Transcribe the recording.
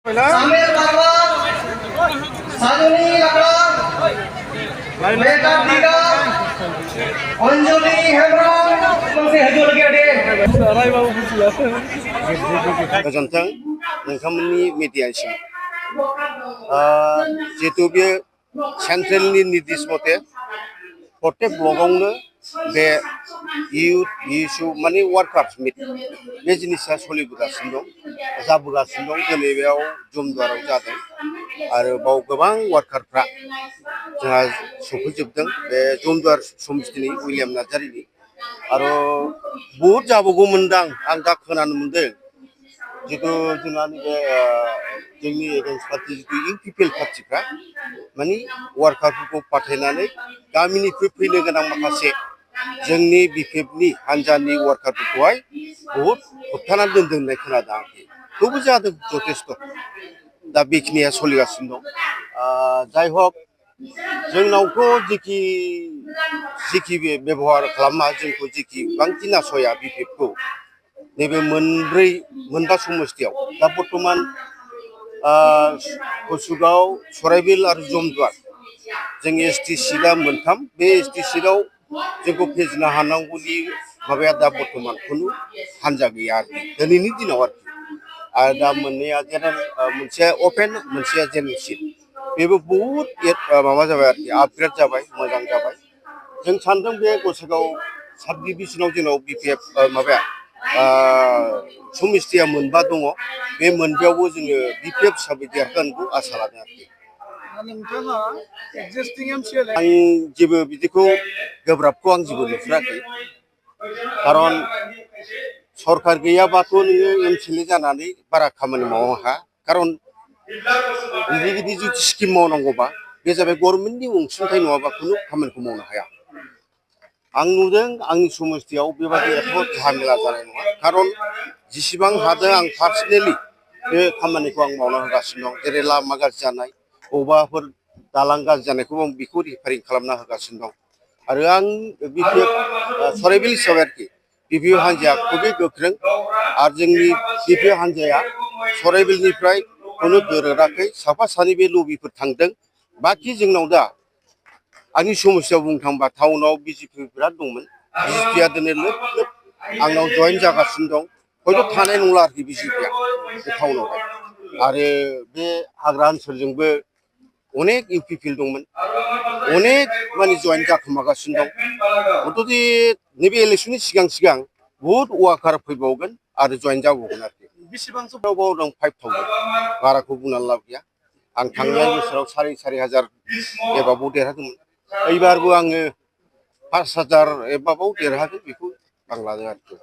Samir Parwan, Sajuni Lakram, Meka Tiga, Anjali Hemram, masih haju lagi ada. गोजोन्थों नोंथांमोननि मिडियासिम जिहेतु बे सेन्ट्रेलनि निर्देश मथे प्रत्येक ब्लकआवनो बे इयुथ इशु माने वार्कार्स मिट बे जिनिसा सोलिबोगासिनो दं जाबोगासिनो दं दिनै बेयाव जुमदुवाराव जादों आरो बाव गोबां वार्कारफ्रा जोंहा सफैजोबदों बे जुमदुवार समितिनि उइलियाम नार्जारिनि आरो बहुद जाबावगौमोनदां आं दा खोनानो मोनदों जितु जोंहा नैबे जोंनि एगेन्स्ट पार्टि जितु इउपिपिएल पार्टिफ्रा माने वार्कारफोरखौ पाठायनानै गामिनिफ्राय फैनो गोनां माखासे जोंनि बिपिएफनि हान्जानि वार्कारफोरखौहाय बहुद होबथानानै दोनदों होननाय खोनादों आं थेवबो जादों जथेस्थ' दा बेखिनिया सोलिगासिनो दं जाय हक जोंनावथ' जिखि बेबहार खालामा जोंखौ जिखि बांखि नासया बिपिएफखौ नैबे मोनबा समस्तियाव दा बर्तमान कसुगाव सराइबिल आरो जमदुवार जों एसटि सिटआ मोनथाम बे एसटि सिटआव जोंखौ फेजेननो हानांगौनि माबाया दा बर्तमान खुनु हान्जा गैया आरोखि दिनैनि दिनाव आरो दा मोननैया जेनेरेल मोनसे अपेन मोनसेया जेनेरेल सिट बेबो बहुद माबा जाबाय आरोखि आपग्रेड जाबाय मोजां जाबाय जों सानदों बे गसाइगाव साब डिभिजनाव जोंनाव बिपिएफ माबाया समिस्तिया मोनबा दङ बे मोनबायावबो जोङो बिपिएफ हिसाबै देरहागोनखौ आसा लादों आरोखि आं जेबो बिदिखौ गोब्राबखौ आं जेबो नुहुराखै खारन सरकार गैयाबाथ' नोङो एमसिएलए जानानै बारा खामानि मावनो हाया खारन बिदि जुदि स्किम मावनांगौबा बे जाबाय गभर्नमेन्टनि अनसुंथाइ नङाबा खुनु खामानिखौ मावनो हाया आं नुदों आंनि समस्तियाव बेबायदि एथ' झामेला जानाय नङा खारन जेसेबां हादों आं पार्सनेलि बे खामानिखौ आं मावना होगासिनो दं जेरै लामा गाज्रि जानाय बबेबाफोर दालां गाज्रि जानायखौ आं बेखौ रिपेयारिं खालामना होगासिनो दं आरो आं बिपिएफ सराइबिल हिसाबै आरोखि बिपिएफ हान्जाया खुबै गोख्रों आरो जोंनि बिपिएफ हान्जाया सराइबिलनिफ्राय खुनु दोरोडाखै साफा सानै बे लबिफोर थांदों बाखि जोंनाव दा आंनि समस्यायाव बुंनो थांबा टाउनाव बिजेपि बिराद दंमोन बिजेपिया दिनै लोब लोब आंनाव जइन जागासिनो दं हयथ' थानाय नंला आरोखि बिजेपिया बे टाउनावहाय आरो बे हाग्रा ओनसोलजोंबो अनेक इउपिपिएल दंमोन अनेक माने जइन जाखोमागासिनो दं हयथ' नैबे इलेक्सननि सिगां बहुद वार्कार फैबावगोन आरो जइन जाबावगोन आरोखि बेसेबांसो बाव दं 5,000 बाराखौ बुंनानै लाब गैया आं थांनाय बोसोराव 4,500 एबाबाव देरहादोंमोन एबारबो आङो 5,000 एबाबाव देरहागोन बेखौ आं लादों आरोखि